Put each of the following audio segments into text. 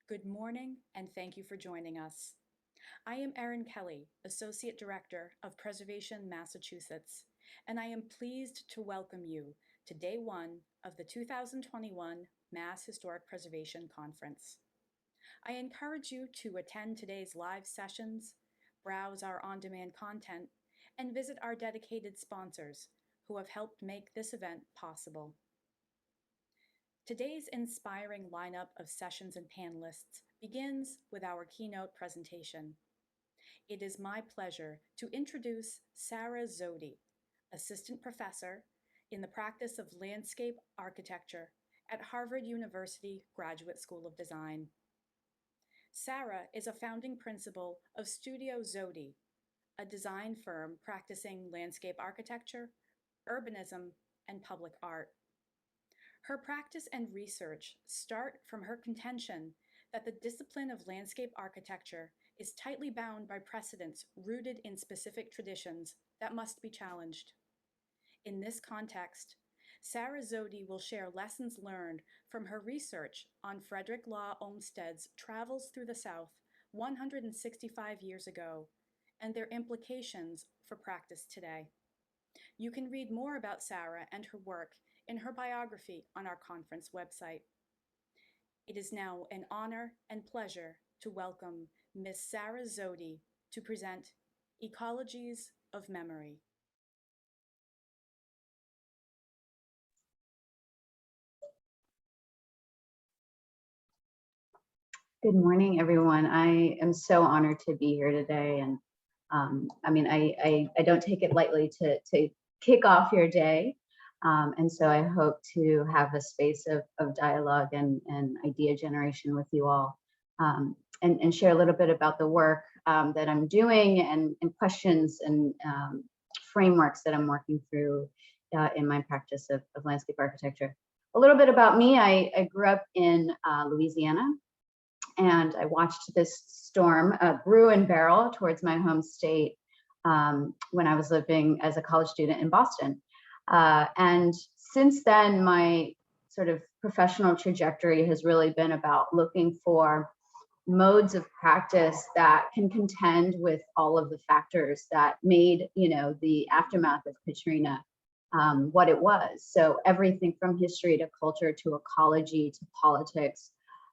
Good morning, and thank you for joining us. I am Erin Kelly, Associate Director of Preservation, Massachusetts, and I am pleased to welcome you to Day 1 of the 2021 Mass Historic Preservation Conference. I encourage you to attend today's live sessions, browse our on-demand content, and visit our dedicated sponsors who have helped make this event possible. Today's inspiring lineup of sessions and panelists begins with our keynote presentation. It is my pleasure to introduce Sara Zewde, Assistant Professor in the practice of Landscape Architecture at Harvard University Graduate School of Design. Sara is a founding principal of Studio Zewde, a design firm practicing landscape architecture, urbanism, and public art. Her practice and research start from her contention that the discipline of landscape architecture is tightly bound by precedents rooted in specific traditions that must be challenged. In this context, Sara Zewde will share lessons learned from her research on Frederick Law Olmsted's travels through the South 165 years ago and their implications for practice today. You can read more about Sara and her work in her biography on our conference website. It is now an honor and pleasure to welcome Ms. Sara Zewde to present Ecologies of Memory. Good morning, everyone. I am so honored to be here today. And I don't take it lightly to kick off your day. And so I hope to have a space of dialogue and idea generation with you all, and share a little bit about the work that I'm doing and questions and frameworks that I'm working through in my practice of landscape architecture. A little bit about me. I grew up in Louisiana, and I watched this storm brew and barrel towards my home state when I was living as a college student in Boston. And since then, my sort of professional trajectory has really been about looking for modes of practice that can contend with all of the factors that made, the aftermath of Katrina what it was. So everything from history to culture to ecology to politics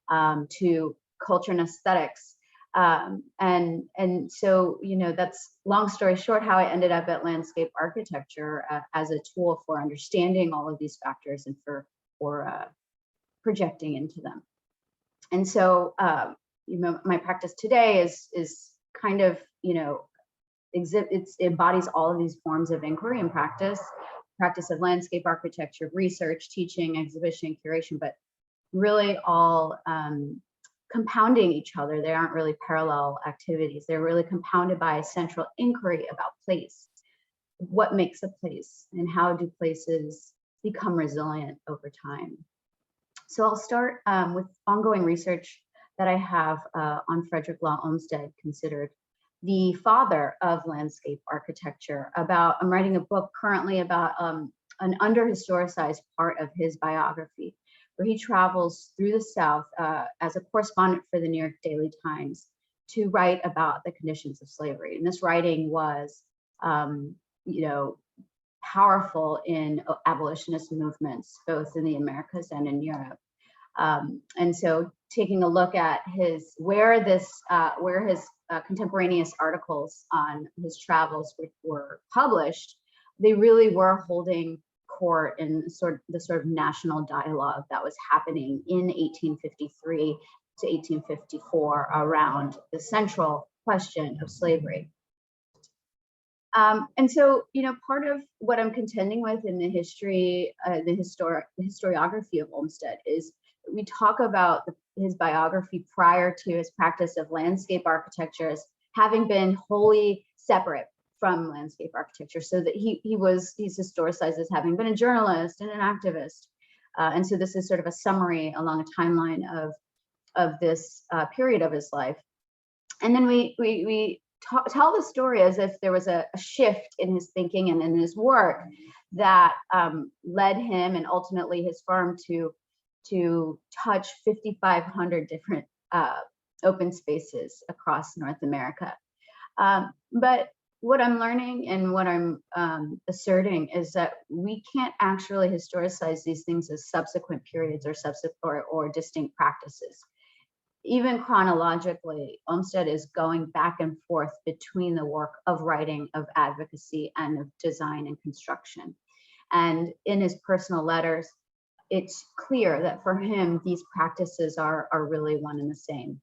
to culture and aesthetics. And so, that's long story short, how I ended up at landscape architecture as a tool for understanding all of these factors and for projecting into them. And so, my practice today is kind of, it embodies all of these forms of inquiry and practice of landscape architecture, research, teaching, exhibition, curation, but really all compounding each other. They aren't really parallel activities. They're really compounded by a central inquiry about place. What makes a place, and how do places become resilient over time? So I'll start with ongoing research that I have on Frederick Law Olmsted, considered the father of landscape architecture. I'm writing a book currently about an under-historicized part of his biography, where he travels through the South as a correspondent for the New York Daily Times to write about the conditions of slavery. And this writing was, powerful in abolitionist movements, both in the Americas and in Europe. And so taking a look at where his contemporaneous articles on his travels were published, they really were holding court in the sort of national dialogue that was happening in 1853 to 1854 around the central question of slavery. And so, part of what I'm contending with in the historiography of Olmsted is we talk about his biography prior to his practice of landscape architecture as having been wholly separate from landscape architecture, so that he's historicized as having been a journalist and an activist. And so this is sort of a summary along a timeline of this period of his life. And then we tell the story as if there was a shift in his thinking and in his work that led him and ultimately his firm to touch 5,500 different open spaces across North America. But what I'm learning and what I'm asserting is that we can't actually historicize these things as subsequent periods or distinct practices. Even chronologically, Olmsted is going back and forth between the work of writing, of advocacy, and of design and construction. And in his personal letters, it's clear that for him, these practices are really one and the same.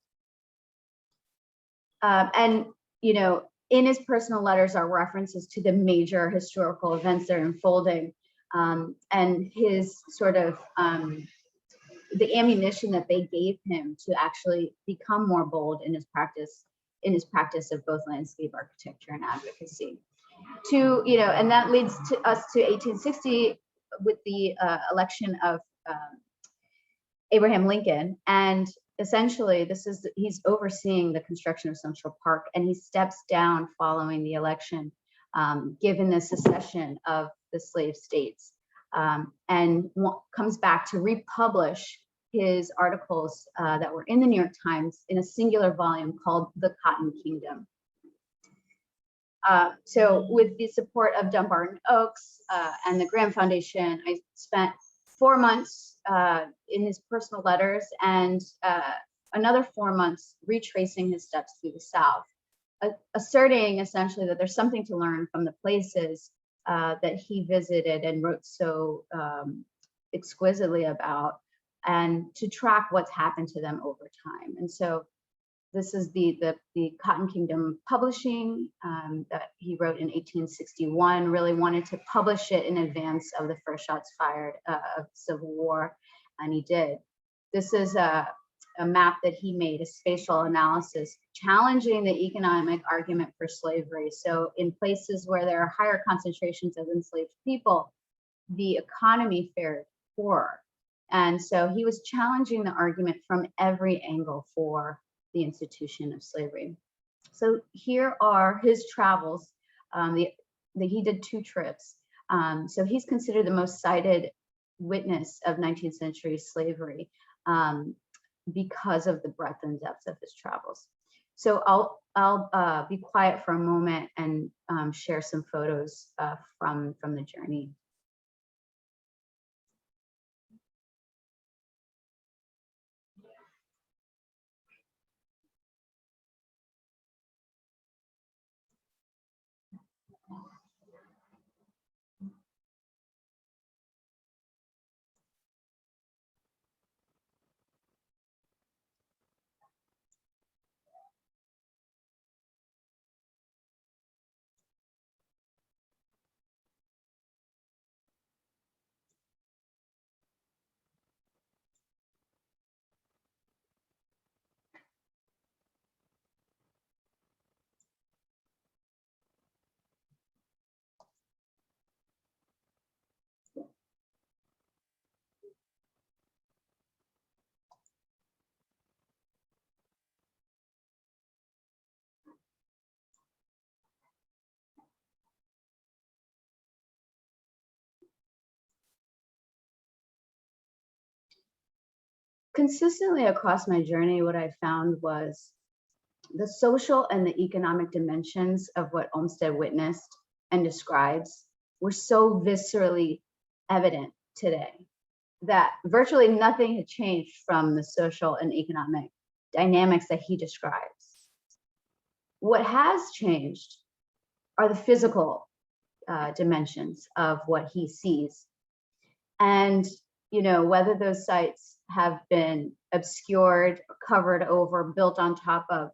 And, you know, in his personal letters are references to the major historical events that are unfolding, and his sort of the ammunition that they gave him to actually become more bold in his practice of both landscape architecture and advocacy. To, you know, and that leads to us to 1860 with the election of Abraham Lincoln. And essentially, he's overseeing the construction of Central Park, and he steps down following the election, given the secession of the slave states, and comes back to republish his articles that were in the New York Times in a singular volume called The Cotton Kingdom. So with the support of Dumbarton Oaks and the Graham Foundation, I spent 4 months in his personal letters and another 4 months retracing his steps through the South, asserting essentially that there's something to learn from the places that he visited and wrote so exquisitely about, and to track what's happened to them over time. And so this is the Cotton Kingdom Publishing that he wrote in 1861, really wanted to publish it in advance of the first shots fired of Civil War, and he did. This is a map that he made, a spatial analysis, challenging the economic argument for slavery. So in places where there are higher concentrations of enslaved people, the economy fared poorer. And so he was challenging the argument from every angle for the institution of slavery. So here are his travels. He did 2 trips. So he's considered the most cited witness of 19th century slavery because of the breadth and depth of his travels. So I'll be quiet for a moment and share some photos from the journey. Consistently across my journey, what I found was the social and the economic dimensions of what Olmsted witnessed and describes were so viscerally evident today that virtually nothing had changed from the social and economic dynamics that he describes. What has changed are the physical dimensions of what he sees. And, you know, whether those sites have been obscured, covered over, built on top of,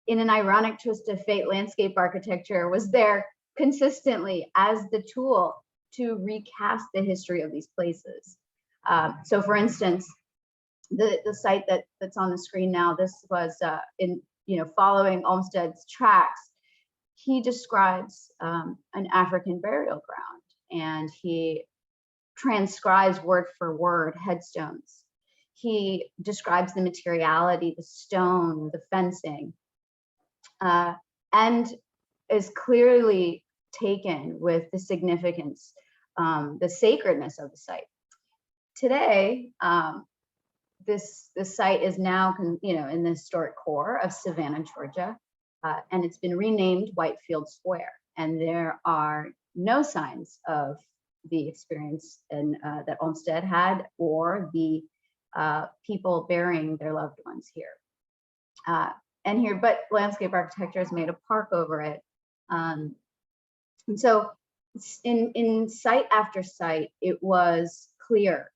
in an ironic twist of fate, landscape architecture was there consistently as the tool to recast the history of these places. So for instance, the site that's on the screen now, this was following Olmsted's tracks. He describes an African burial ground, and he transcribes word for word headstones. He describes the materiality, the stone, the fencing, and is clearly taken with the significance, the sacredness of the site. Today, this site is now, in the historic core of Savannah, Georgia, and it's been renamed Whitefield Square. And there are no signs of the experience that Olmsted had, or the people burying their loved ones here. But landscape architecture has made a park over it. And so in site after site, it was clear.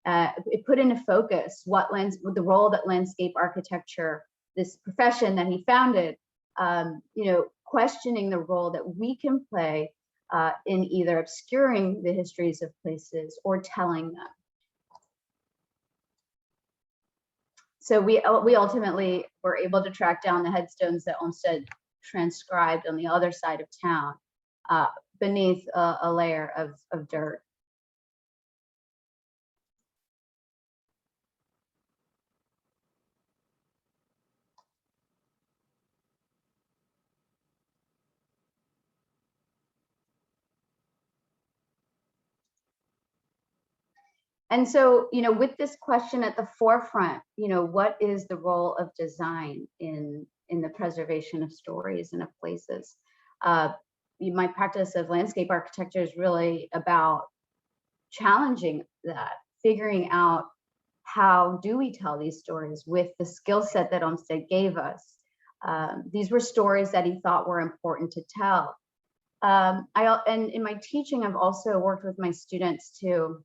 It put into focus the role that landscape architecture, this profession that he founded, questioning the role that we can play in either obscuring the histories of places or telling them. So we ultimately were able to track down the headstones that Olmsted transcribed on the other side of town, beneath a layer of dirt. And so, with this question at the forefront, what is the role of design in the preservation of stories and of places? My practice of landscape architecture is really about challenging that, figuring out how do we tell these stories with the skill set that Olmsted gave us. These were stories that he thought were important to tell. And in my teaching, I've also worked with my students to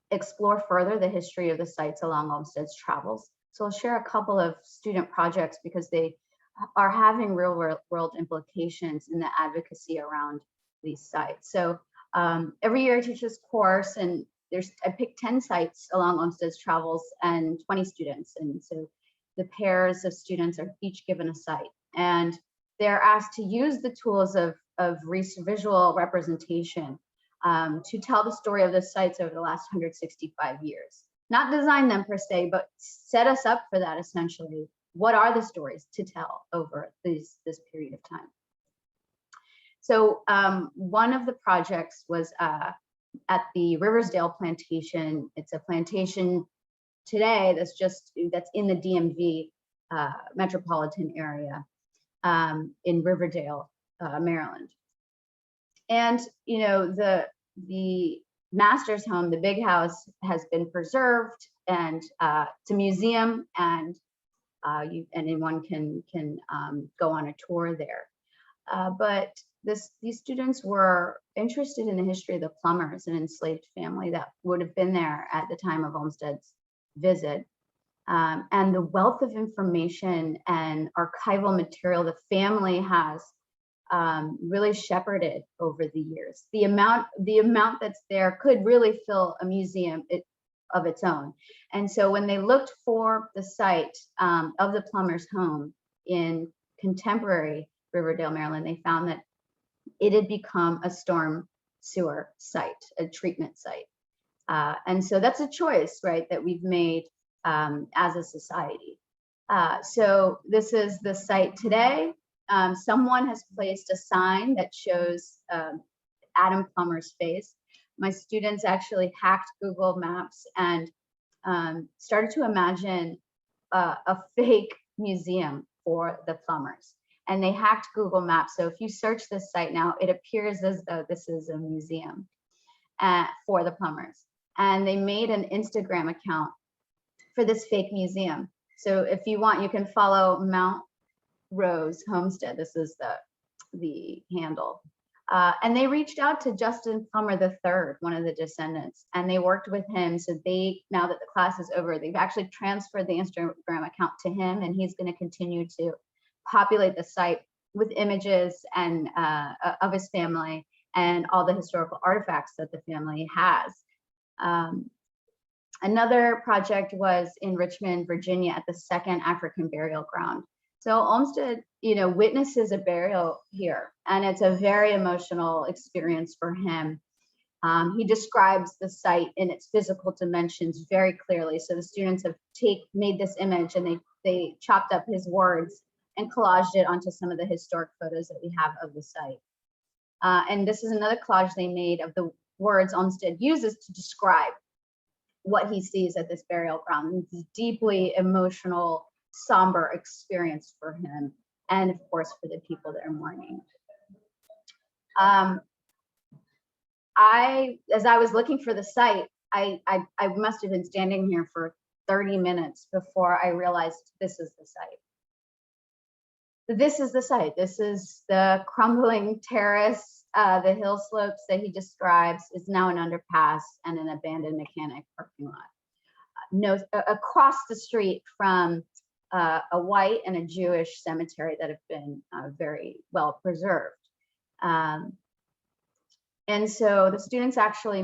explore further the history of the sites along Olmsted's travels. So I'll share a couple of student projects because they are having real world implications in the advocacy around these sites. So every year I teach this course, and I pick 10 sites along Olmsted's travels and 20 students. And so the pairs of students are each given a site, and they're asked to use the tools of visual representation to tell the story of the sites over the last 165 years. Not design them per se, but set us up for that essentially. What are the stories to tell over this period of time? So one of the projects was at the Riversdale plantation. It's a plantation today that's in the DMV metropolitan area in Riverdale, Maryland. And the master's home, the big house, has been preserved, and it's a museum, and anyone can go on a tour there. But these students were interested in the history of the Plumbers, an enslaved family that would have been there at the time of Olmsted's visit. And the wealth of information and archival material the family has really shepherded over the years. The amount that's there could really fill a museum of its own. And so when they looked for the site of the Plumber's home in contemporary Riverdale, Maryland, they found that it had become a storm sewer site, a treatment site. And so that's a choice, right, that we've made as a society. So this is the site today. Someone has placed a sign that shows Adam Plummer's face. My students actually hacked Google Maps and started to imagine a fake museum for the Plumbers. And they hacked Google Maps. So if you search this site now, it appears as though this is a museum for the Plumbers. And they made an Instagram account for this fake museum. So if you want, you can follow Mount Rose Homestead. This is the handle. And they reached out to Justin Plummer III, one of the descendants, and they worked with him. So now that the class is over, they've actually transferred the Instagram account to him, and he's going to continue to populate the site with images and of his family and all the historical artifacts that the family has. Another project was in Richmond, Virginia, at the Second African Burial Ground. So Olmsted, witnesses a burial here, and it's a very emotional experience for him. He describes the site in its physical dimensions very clearly. So the students have made this image, and they chopped up his words and collaged it onto some of the historic photos that we have of the site. And this is another collage they made of the words Olmsted uses to describe what he sees at this burial ground. It's a deeply emotional, somber experience for him, and of course for the people that are mourning. As I was looking for the site, I must have been standing here for 30 minutes before I realized this is the site. This is the site. This is the crumbling terrace. The hill slopes that he describes is now an underpass and an abandoned mechanic parking lot. Across the street from a white and a Jewish cemetery that have been very well preserved. And so the students actually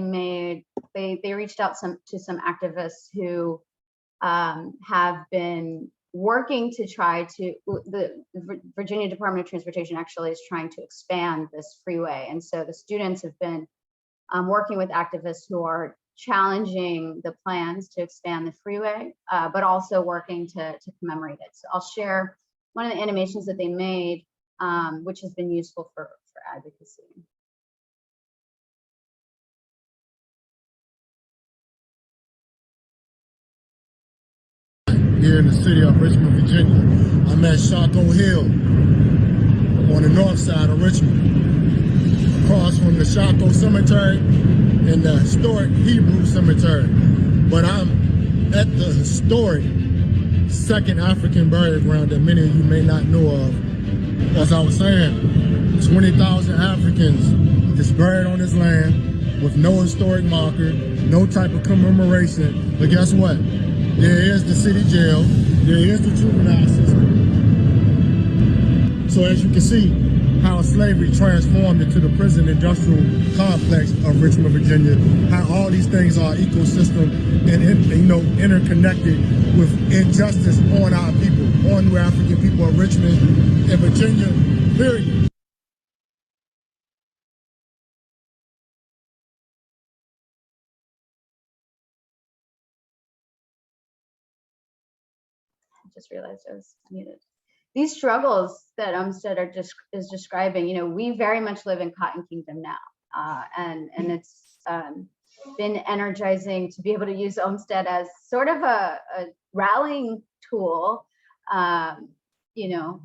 they reached out to some activists who have been working to try to, the Virginia Department of Transportation actually is trying to expand this freeway. And so the students have been working with activists who are challenging the plans to expand the freeway, but also working to commemorate it. So I'll share one of the animations that they made, which has been useful for advocacy. Here in the city of Richmond, Virginia. I'm at Shockoe Hill on the north side of Richmond, across from the Shockoe Cemetery and the historic Hebrew Cemetery. But I'm at the historic second African burial ground that many of you may not know of. As I was saying, 20,000 Africans is buried on this land with no historic marker, no type of commemoration. But guess what? There is the city jail, there is the juvenile system. So as you can see, how slavery transformed into the prison industrial complex of Richmond, Virginia, how all these things are ecosystem and interconnected with injustice on our people, on the African people of Richmond and Virginia, period. Just realized I was muted. These struggles that Olmsted is describing, we very much live in Cotton Kingdom now, and it's been energizing to be able to use Olmsted as sort of a rallying tool.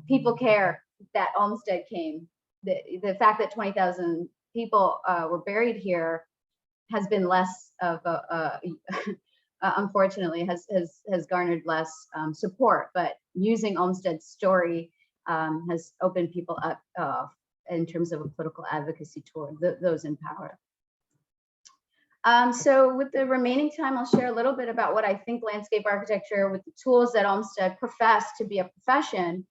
People care that Olmsted came. The fact that 20,000 people were buried here has been less of a unfortunately has garnered less support, but using Olmsted's story has opened people up in terms of a political advocacy toward those in power. So with the remaining time, I'll share a little bit about what I think landscape architecture, with the tools that Olmsted professed to be a profession,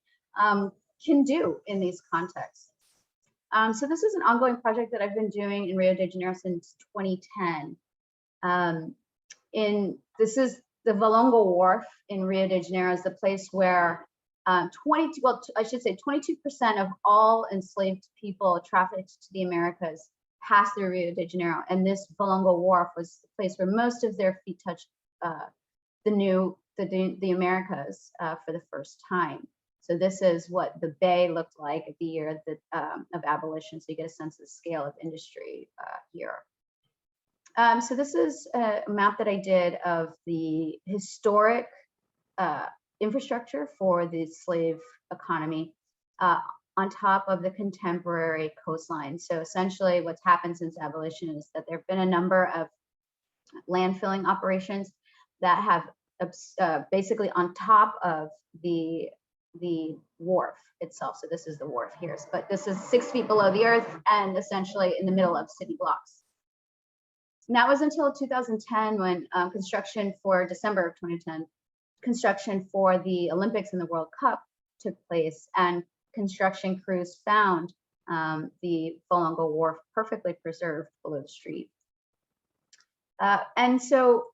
can do in these contexts. So this is an ongoing project that I've been doing in Rio de Janeiro since 2010. This is the Valongo Wharf in Rio de Janeiro, is the place where 22% of all enslaved people trafficked to the Americas passed through Rio de Janeiro, and this Valongo Wharf was the place where most of their feet touched the Americas for the first time. So this is what the bay looked like at the year of abolition. So you get a sense of the scale of industry here. So this is a map that I did of the historic infrastructure for the slave economy on top of the contemporary coastline. So essentially what's happened since abolition is that there have been a number of landfilling operations that have basically on top of the wharf itself. So this is the wharf here, but this is 6 feet below the earth and essentially in the middle of city blocks. And that was until 2010 when construction for December of 2010, construction for the Olympics and the World Cup took place, and construction crews found the Valongo Wharf perfectly preserved below the street. And so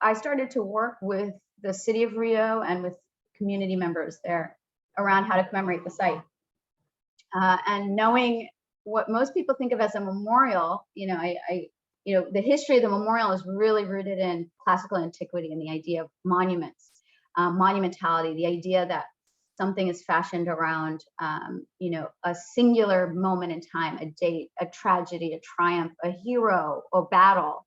I started to work with the city of Rio and with community members there around how to commemorate the site. And knowing what most people think of as a memorial, the history of the memorial is really rooted in classical antiquity and the idea of monuments, monumentality, the idea that something is fashioned around, a singular moment in time, a date, a tragedy, a triumph, a hero, a battle.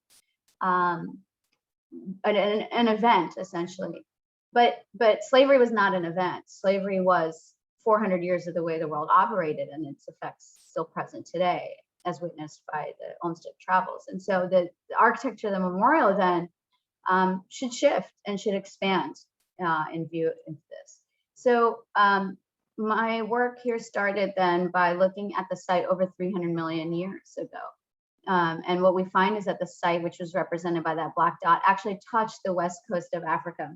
an event essentially. But slavery was not an event. Slavery was 400 years of the way the world operated, and its effects still present today, as witnessed by the Olmsted travels. And so the architecture of the memorial then should shift and should expand in view of this. So my work here started then by looking at the site over 300 million years ago. And what we find is that the site, which was represented by that black dot, actually touched the west coast of Africa.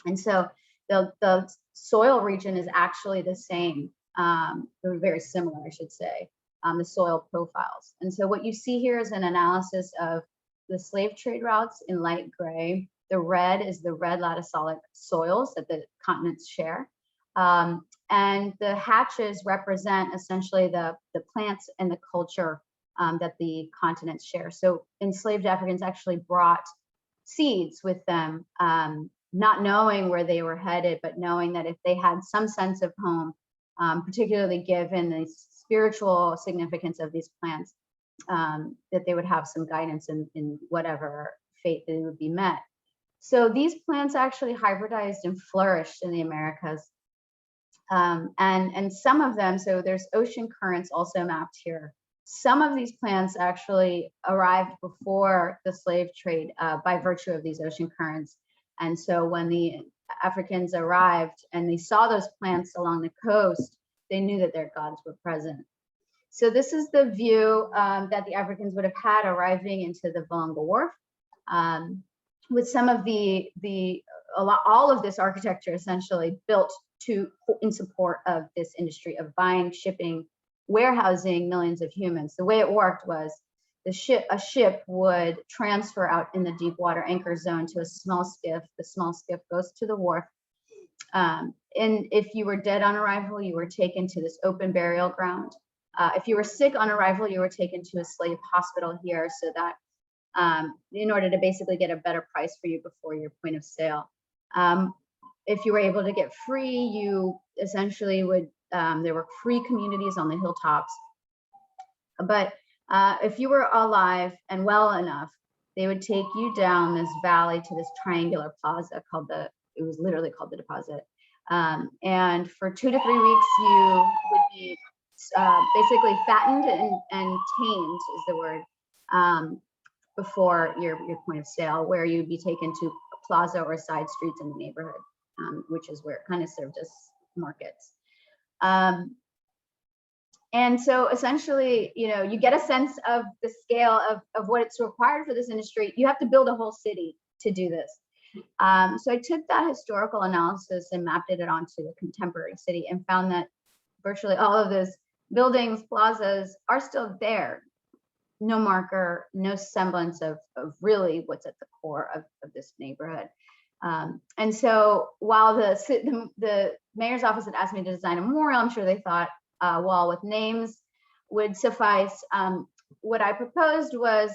And so the soil region is actually the same, or very similar, I should say, the soil profiles. And so what you see here is an analysis of the slave trade routes in light gray. The red is the red laticolic soils that the continents share. And the hatches represent essentially the plants and the culture that the continents share. So enslaved Africans actually brought seeds with them, not knowing where they were headed, but knowing that if they had some sense of home, particularly given the spiritual significance of these plants, that they would have some guidance in whatever fate they would be met. So these plants actually hybridized and flourished in the Americas. And some of them, so there's ocean currents also mapped here. Some of these plants actually arrived before the slave trade by virtue of these ocean currents. And so when the Africans arrived and they saw those plants along the coast, they knew that their gods were present. So this is the view that the Africans would have had arriving into the Valunga Wharf, with some of all of this architecture essentially built in support of this industry of buying, shipping, warehousing millions of humans. The way it worked was a ship would transfer out in the deep water anchor zone to a small skiff. The small skiff goes to the wharf. And if you were dead on arrival, you were taken to this open burial ground. If you were sick on arrival, you were taken to a slave hospital here, so that in order to basically get a better price for you before your point of sale. If you were able to get free, you essentially would, there were free communities on the hilltops. But if you were alive and well enough, they would take you down this valley to this triangular plaza called it was literally called the deposit. And for 2 to 3 weeks, you would be basically fattened and tamed is the word, before your point of sale, where you'd be taken to a plaza or side streets in the neighborhood, which is where it kind of served as markets. And so essentially, you get a sense of the scale of what it's required for this industry. You have to build a whole city to do this. So I took that historical analysis and mapped it onto the contemporary city and found that virtually all of those buildings, plazas are still there. No marker, no semblance of really what's at the core of this neighborhood. And so while the mayor's office had asked me to design a memorial, I'm sure they thought a wall with names would suffice. What I proposed was,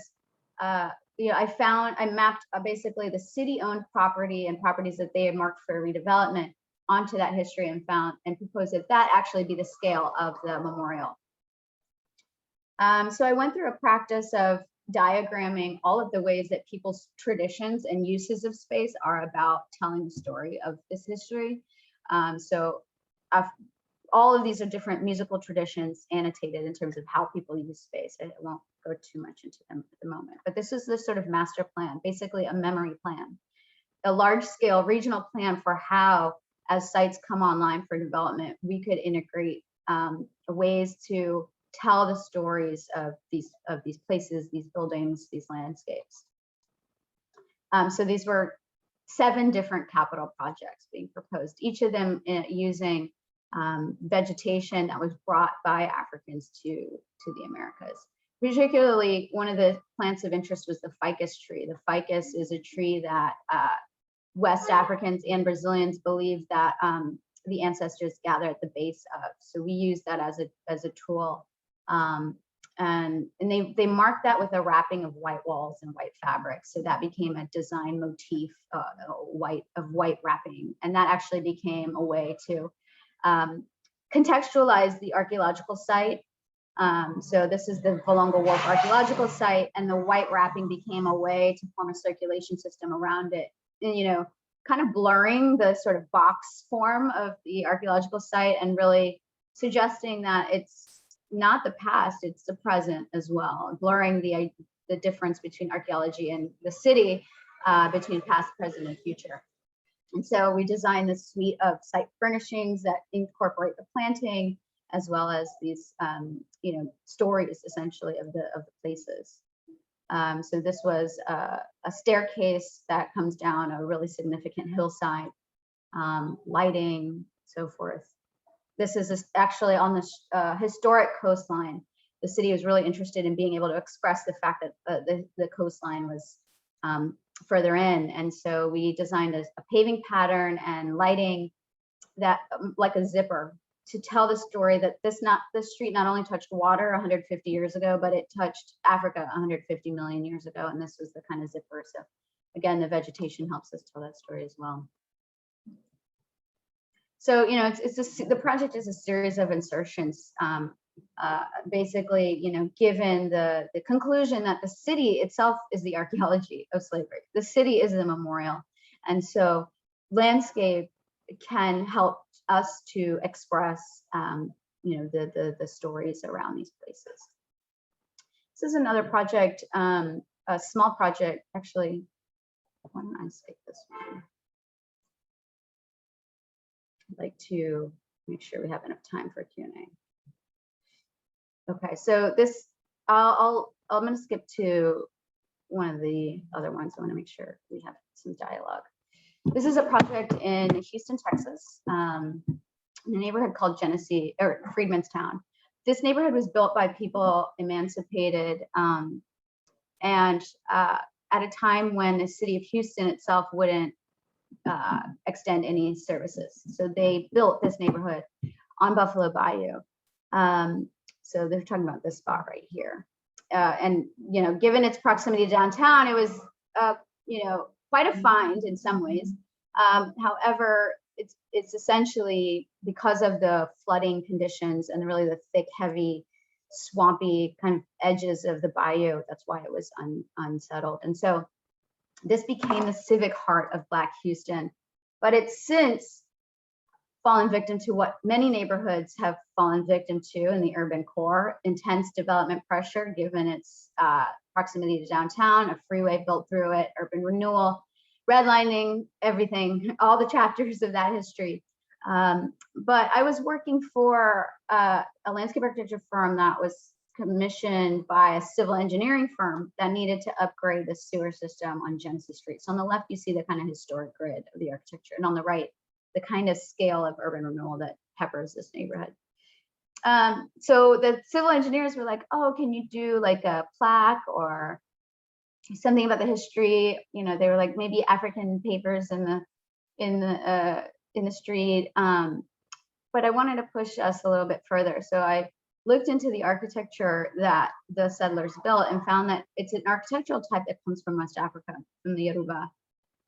I mapped basically the city-owned property and properties that they had marked for redevelopment onto that history and proposed that actually be the scale of the memorial. So I went through a practice of diagramming all of the ways that people's traditions and uses of space are about telling the story of this history. All of these are different musical traditions annotated in terms of how people use space. I won't go too much into them at the moment, but this is the sort of master plan, basically a memory plan, a large scale regional plan for how, as sites come online for development, we could integrate ways to tell the stories of these places, these buildings, these landscapes. So these were 7 different capital projects being proposed, each of them using vegetation that was brought by Africans to the Americas. Particularly, one of the plants of interest was the ficus tree. The ficus is a tree that West Africans and Brazilians believe that the ancestors gather at the base of. So we use that as a tool. And they marked that with a wrapping of white walls and white fabric. So that became a design motif, white wrapping. And that actually became a way to contextualize the archaeological site So this is the Valonga Wharf archaeological site, and the white wrapping became a way to form a circulation system around it, and, kind of blurring the sort of box form of the archaeological site and really suggesting that it's not the past, it's the present as well, blurring the difference between archaeology and the city, between past, present, and future. And so we designed this suite of site furnishings that incorporate the planting, as well as these, stories essentially of the places. So this was a staircase that comes down a really significant hillside, lighting, so forth. This is actually on the historic coastline. The city was really interested in being able to express the fact that the coastline was further in. And so we designed a paving pattern and lighting that like a zipper to tell the story that this street not only touched water 150 years ago, but it touched Africa 150 million years ago. And this was the kind of zipper. So again, the vegetation helps us tell that story as well. So, the project is a series of insertions, basically, given the conclusion that the city itself is the archaeology of slavery. The city is the memorial. And so landscape can help us to express, the stories around these places. This is another project, a small project, actually. Why don't I take this one? I'd like to make sure we have enough time for Q&A. Okay, so this, I'm going to skip to one of the other ones. I want to make sure we have some dialogue. This is a project in Houston, Texas, in a neighborhood called Genesee, or Freedmanstown. This neighborhood was built by people emancipated, and at a time when the city of Houston itself wouldn't extend any services. So they built this neighborhood on Buffalo Bayou. So they're talking about this spot right here. And, given its proximity to downtown, it was, quite a find in some ways. However, it's essentially because of the flooding conditions and really the thick, heavy, swampy kind of edges of the bayou. That's why it was unsettled. And so this became the civic heart of Black Houston, but it's since fallen victim to what many neighborhoods have fallen victim to in the urban core: intense development pressure, given its proximity to downtown, a freeway built through it, urban renewal, redlining, everything, all the chapters of that history. But I was working for a landscape architecture firm that was commissioned by a civil engineering firm that needed to upgrade the sewer system on Genesee Street. So on the left, you see the kind of historic grid of the architecture, and on the right, the kind of scale of urban renewal that peppers this neighborhood. So the civil engineers were like, oh, can you do like a plaque or something about the history? They were like, maybe African papers in the street. But I wanted to push us a little bit further. So I looked into the architecture that the settlers built and found that it's an architectural type that comes from West Africa, from the Yoruba.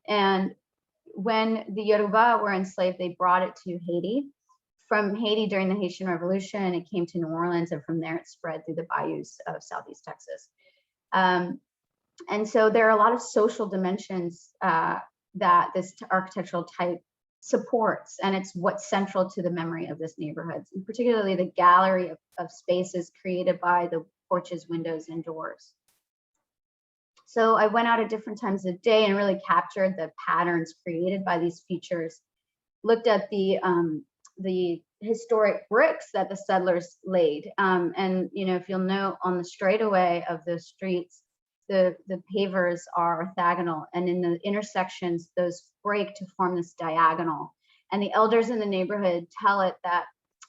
And when the Yoruba were enslaved, they brought it to Haiti. From Haiti during the Haitian Revolution, it came to New Orleans, and from there it spread through the bayous of Southeast Texas. And so there are a lot of social dimensions that this architectural type supports, and it's what's central to the memory of this neighborhood, and particularly the gallery of spaces created by the porches, windows, and doors. So I went out at different times of day and really captured the patterns created by these features, looked at the historic bricks that the settlers laid. And if you'll note, on the straightaway of the streets, the pavers are orthogonal, and in the intersections, those break to form this diagonal. And the elders in the neighborhood tell it that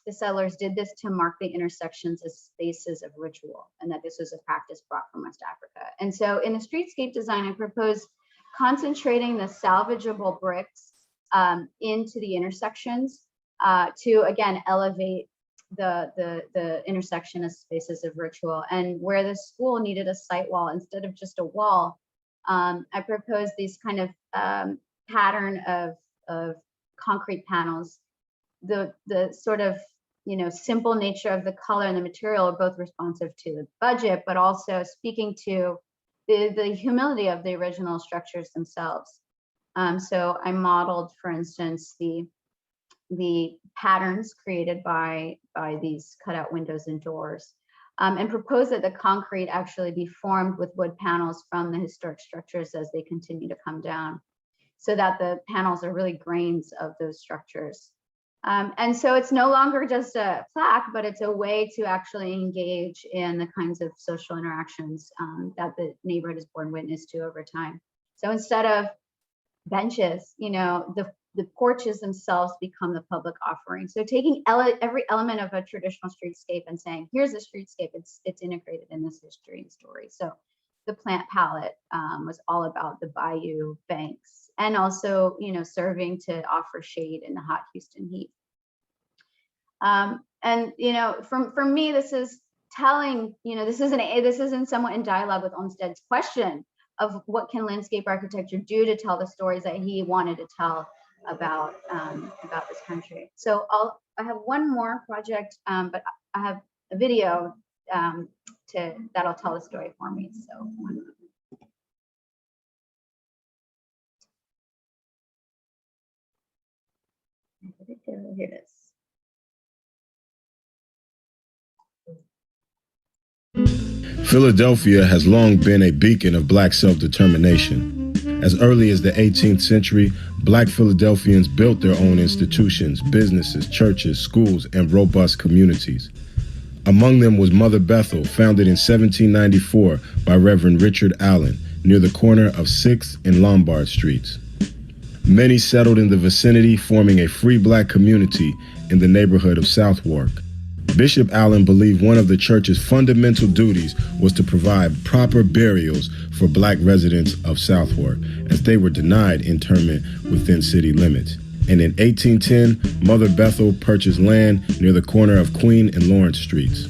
the settlers did this to mark the intersections as spaces of ritual, and that this was a practice brought from West Africa. And so in the streetscape design, I proposed concentrating the salvageable bricks into the intersections to, again, elevate the intersection as spaces of ritual. And where the school needed a site wall instead of just a wall, I proposed these kind of pattern of concrete panels. The sort of simple nature of the color and the material are both responsive to the budget, but also speaking to the humility of the original structures themselves. So I modeled, for instance, the patterns created by these cutout windows and doors, and proposed that the concrete actually be formed with wood panels from the historic structures as they continue to come down, so that the panels are really grains of those structures. And so it's no longer just a plaque, but it's a way to actually engage in the kinds of social interactions that the neighborhood has borne witness to over time. So instead of benches, the porches themselves become the public offering. So taking every element of a traditional streetscape and saying, here's a streetscape, it's integrated in this history and story. So the plant palette was all about the bayou banks, and also, serving to offer shade in the hot Houston heat. And for me, this is telling, this isn't somewhat in dialogue with Olmsted's question of what can landscape architecture do to tell the stories that he wanted to tell about this country. So I have one more project, but I have a video that'll tell the story for me. So here it is. Philadelphia has long been a beacon of Black self-determination. As early as the 18th century, Black Philadelphians built their own institutions, businesses, churches, schools, and robust communities. Among them was Mother Bethel, founded in 1794 by Reverend Richard Allen, near the corner of 6th and Lombard Streets. Many settled in the vicinity, forming a free Black community in the neighborhood of Southwark. Bishop Allen believed one of the church's fundamental duties was to provide proper burials for Black residents of Southwark, as they were denied interment within city limits. And in 1810, Mother Bethel purchased land near the corner of Queen and Lawrence Streets.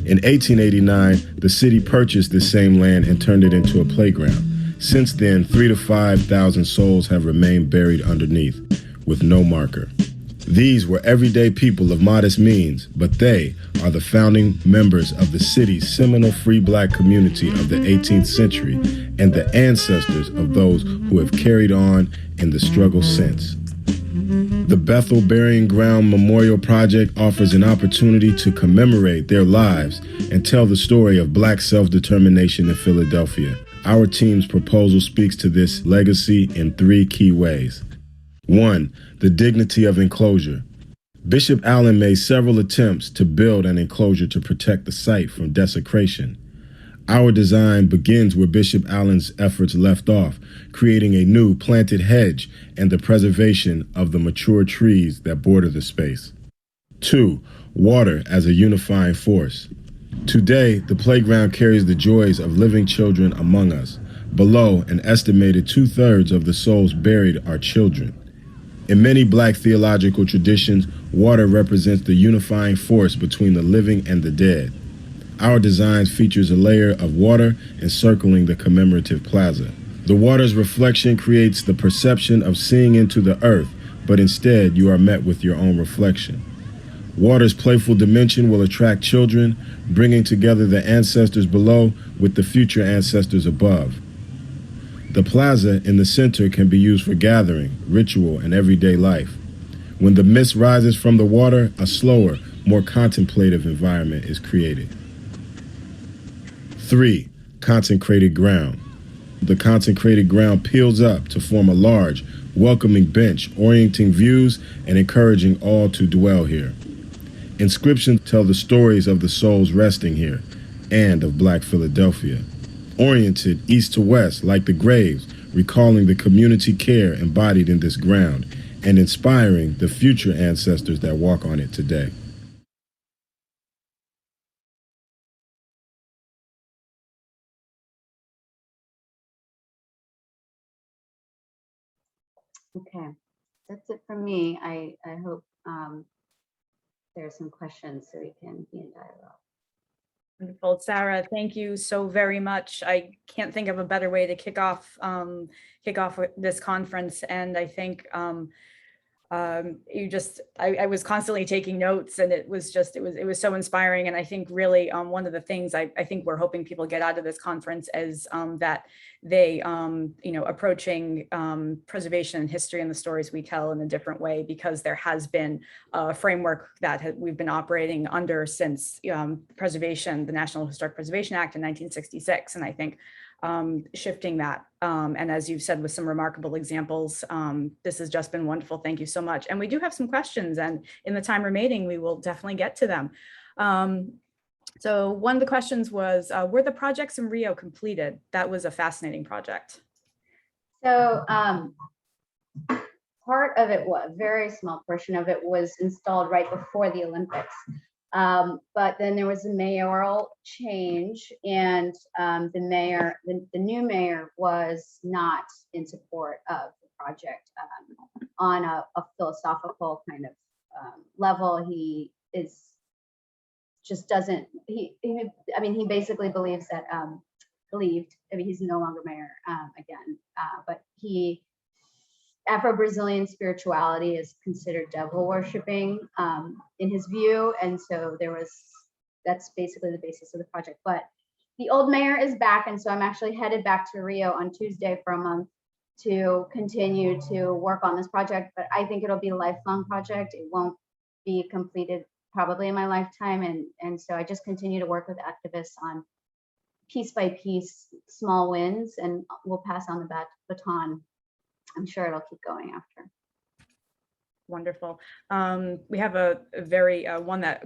In 1889, the city purchased this same land and turned it into a playground. Since then, 3,000 to 5,000 souls have remained buried underneath, with no marker. These were everyday people of modest means, but they are the founding members of the city's seminal free Black community of the 18th century and the ancestors of those who have carried on in the struggle since. The Bethel Burying Ground Memorial Project offers an opportunity to commemorate their lives and tell the story of Black self-determination in Philadelphia. Our team's proposal speaks to this legacy in 3 key ways. 1, the dignity of enclosure. Bishop Allen made several attempts to build an enclosure to protect the site from desecration. Our design begins where Bishop Allen's efforts left off, creating a new planted hedge and the preservation of the mature trees that border the space. 2, water as a unifying force. Today, the playground carries the joys of living children among us. Below, an estimated 2/3 of the souls buried are children. In many Black theological traditions, water represents the unifying force between the living and the dead. Our design features a layer of water encircling the commemorative plaza. The water's reflection creates the perception of seeing into the earth, but instead you are met with your own reflection. Water's playful dimension will attract children, bringing together the ancestors below with the future ancestors above. The plaza in the center can be used for gathering, ritual, and everyday life. When the mist rises from the water, a slower, more contemplative environment is created. 3, consecrated ground. The consecrated ground peels up to form a large, welcoming bench, orienting views and encouraging all to dwell here. Inscriptions tell the stories of the souls resting here and of Black Philadelphia. Oriented east to west like the graves, recalling the community care embodied in this ground and inspiring the future ancestors that walk on it today. Okay, that's it from me. I hope there are some questions so we can be in dialogue. Wonderful, Sara. Thank you so very much. I can't think of a better way to kick off this conference, and I think I was constantly taking notes, and it was so inspiring. And I think really one of the things I think we're hoping people get out of this conference is that they, approaching preservation and history and the stories we tell in a different way, because there has been a framework that we've been operating under since preservation, the National Historic Preservation Act in 1966. And I think shifting that. And as you've said, with some remarkable examples, this has just been wonderful. Thank you so much. And we do have some questions, and in the time remaining, we will definitely get to them. So one of the questions was, were the projects in Rio completed? That was a fascinating project. So part of it, was a very small portion of it, was installed right before the Olympics. But then there was a mayoral change, and the new mayor was not in support of the project on a philosophical kind of level. He basically believes that he's no longer mayor again, but Afro-Brazilian spirituality is considered devil worshiping in his view. And so that's basically the basis of the project. But the old mayor is back. And so I'm actually headed back to Rio on Tuesday for a month to continue to work on this project. But I think it'll be a lifelong project. It won't be completed probably in my lifetime. And so I just continue to work with activists on piece by piece, small wins, and we'll pass on the baton. I'm sure it'll keep going after. Wonderful. We have a very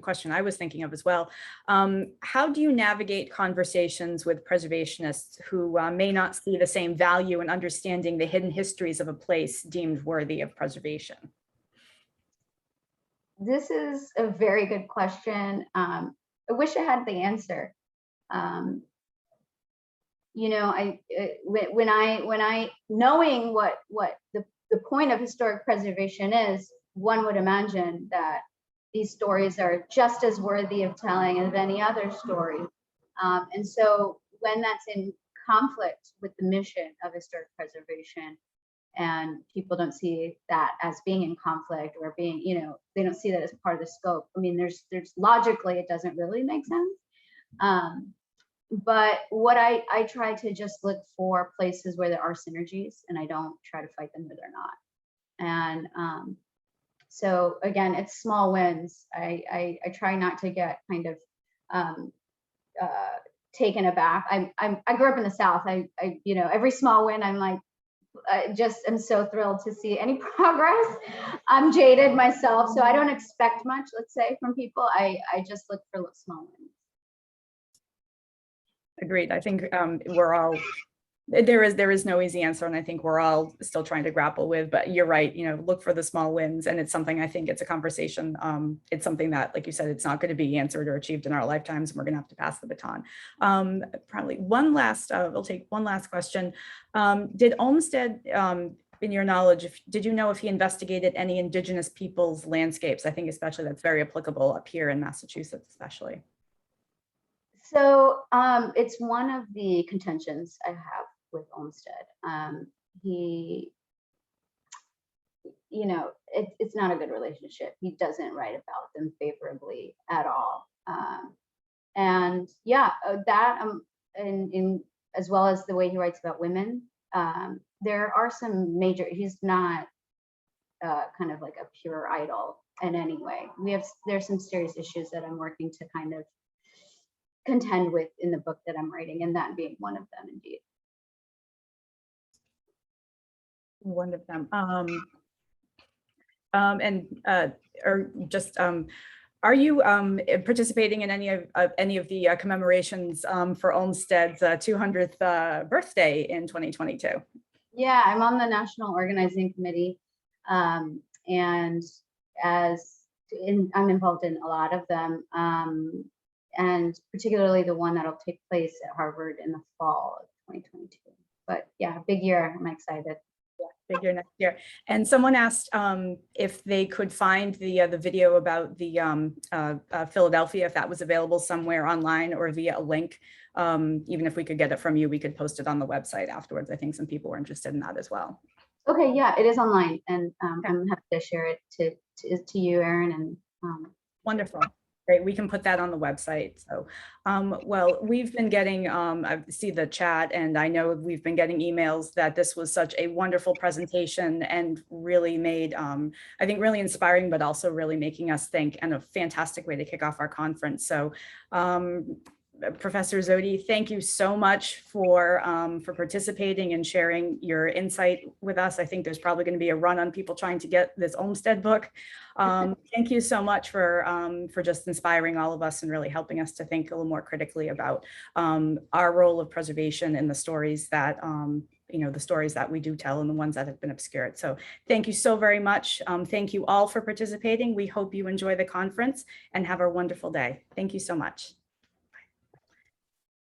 question I was thinking of as well. How do you navigate conversations with preservationists who may not see the same value in understanding the hidden histories of a place deemed worthy of preservation? This is a very good question. I wish I had the answer. When I knowing what the point of historic preservation is, one would imagine that these stories are just as worthy of telling as any other story. And so when that's in conflict with the mission of historic preservation, and people don't see that as being in conflict or being, they don't see that as part of the scope. I mean, there's logically, it doesn't really make sense. But what I try to just look for places where there are synergies, and I don't try to fight them where they're not. And so again, it's small wins. I try not to get kind of taken aback. I grew up in the South. Every small win, I'm like, I'm so thrilled to see any progress. I'm jaded myself, so I don't expect much, let's say, from people. I just look for small wins. Agreed. I think we're all, there is no easy answer, and I think we're all still trying to grapple with, but you're right, look for the small wins, and it's something, I think it's a conversation. It's something that, like you said, it's not going to be answered or achieved in our lifetimes, and we're going to have to pass the baton. Probably we'll take one last question. Did Olmsted, in your knowledge, did you know if he investigated any indigenous peoples' landscapes? I think especially that's very applicable up here in Massachusetts, especially. So it's one of the contentions I have with Olmsted. It's not a good relationship. He doesn't write about them favorably at all. And yeah, that as well as the way he writes about women, there are some major, he's not kind of like a pure idol in any way. There's some serious issues that I'm working to kind of contend with in the book that I'm writing, and that being one of them, indeed. One of them. Are you participating in any of the commemorations for Olmsted's 200th birthday in 2022? Yeah, I'm on the National Organizing Committee, and I'm involved in a lot of them. And particularly the one that'll take place at Harvard in the fall of 2022. But yeah, big year, I'm excited. Yeah, big year next year. And someone asked if they could find the video about the Philadelphia, if that was available somewhere online or via a link. Even if we could get it from you, we could post it on the website afterwards. I think some people were interested in that as well. Okay, yeah, it is online, and I'm happy to share it to you, Erin, and Wonderful. Great. We can put that on the website. So, well, we've been getting, I see the chat, and I know we've been getting emails that this was such a wonderful presentation and really made, I think, really inspiring, but also really making us think, and a fantastic way to kick off our conference. So, Professor Zewde, thank you so much for participating and sharing your insight with us. I think there's probably going to be a run on people trying to get this Olmsted book. Thank you so much for just inspiring all of us and really helping us to think a little more critically about our role of preservation and the stories that the stories that we do tell and the ones that have been obscured. So thank you so very much. Thank you all for participating. We hope you enjoy the conference and have a wonderful day. Thank you so much.